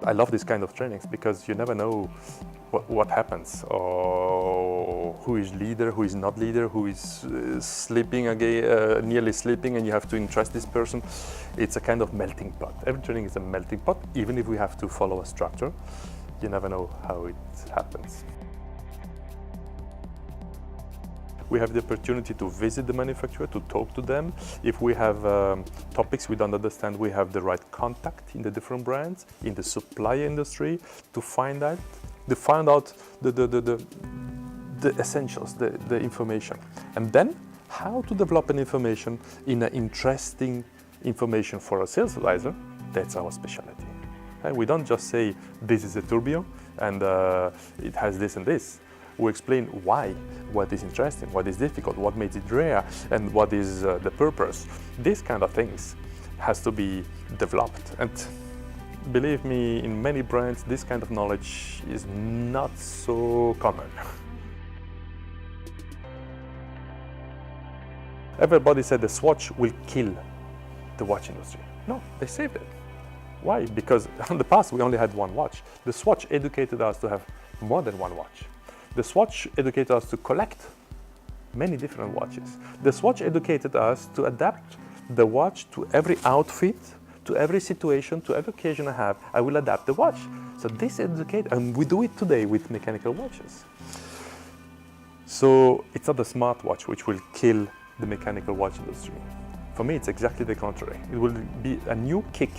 I love this kind of trainings because you never know what happens, or who is leader, who is not leader, who is sleeping again, nearly sleeping, and you have to interest this person. It's a kind of melting pot. Every training is a melting pot, even if we have to follow a structure. You never know how it happens. We have the opportunity to visit the manufacturer, to talk to them. If we have topics we don't understand, we have the right contact in the different brands, in the supply industry, to find out the essentials, the information. And then how to develop an information in an interesting information for a sales advisor. That's our specialty. We don't just say, this is a tourbillon and it has this and this. We explain why, what is interesting, what is difficult, what makes it rare, and what is the purpose. These kind of things has to be developed. And believe me, in many brands, this kind of knowledge is not so common. Everybody said the Swatch will kill the watch industry. No, they saved it. Why? Because in the past we only had one watch. The Swatch educated us to have more than one watch. The Swatch educated us to collect many different watches. The Swatch educated us to adapt the watch to every outfit, to every situation, to every occasion I have. I will adapt the watch. So this educate, and we do it today with mechanical watches. So it's not the smartwatch which will kill the mechanical watch industry. For me, it's exactly the contrary. It will be a new kick,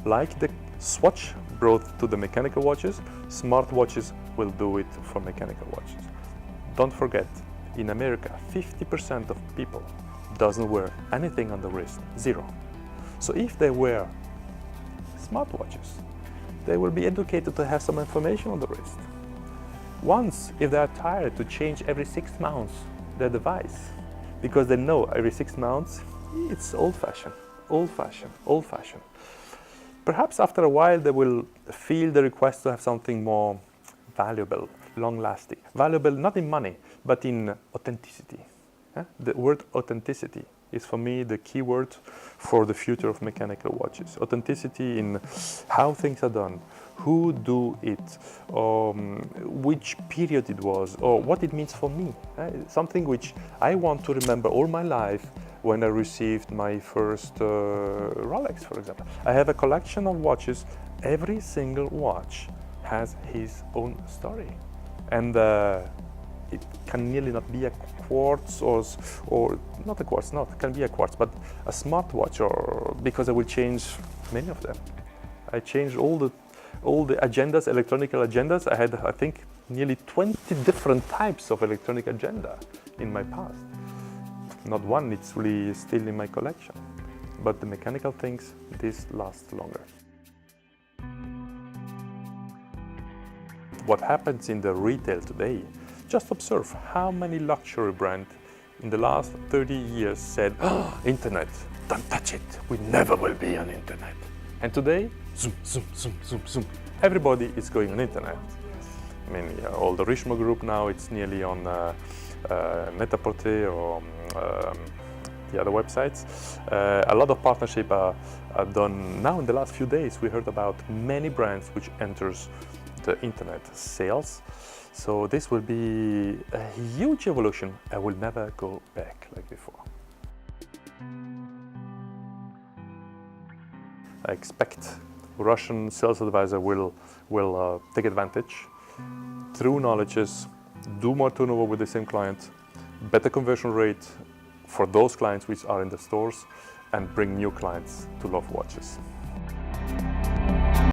like the Swatch brought to the mechanical watches. Smartwatches will do it for mechanical watches. Don't forget, in America, 50% of people doesn't wear anything on the wrist, zero. So if they wear smartwatches, they will be educated to have some information on the wrist. Once, if they are tired to change every 6 months their device, because they know every 6 months, it's old-fashioned, old-fashioned, old-fashioned. Perhaps after a while they will feel the request to have something more valuable, long-lasting. Valuable not in money, but in authenticity. The word authenticity is for me the key word for the future of mechanical watches. Authenticity in how things are done, who do it, which period it was, or what it means for me. Something which I want to remember all my life. When I received my first Rolex, for example. I have a collection of watches. Every single watch has his own story. And it can nearly not be a quartz or not a quartz, no, it can be a quartz, but a smartwatch, or because I will change many of them. I changed all the agendas, electronic agendas. I had, I think, nearly 20 different types of electronic agenda in my past. Not one, it's really still in my collection. But the mechanical things, this lasts longer. What happens in the retail today, just observe how many luxury brands in the last 30 years said, oh, internet, don't touch it, we never will be on internet. And today, zoom, zoom, zoom, zoom, zoom. Everybody is going on internet. I mean, all the Richemont group now, it's nearly on Net-a-Porter or the other websites. A lot of partnership are done now in the last few days. We heard about many brands which enters the internet sales. So this will be a huge evolution. I will never go back like before. I expect Russian sales advisor will take advantage through knowledges, do more turnover with the same client, better conversion rate for those clients which are in the stores, and bring new clients to love watches.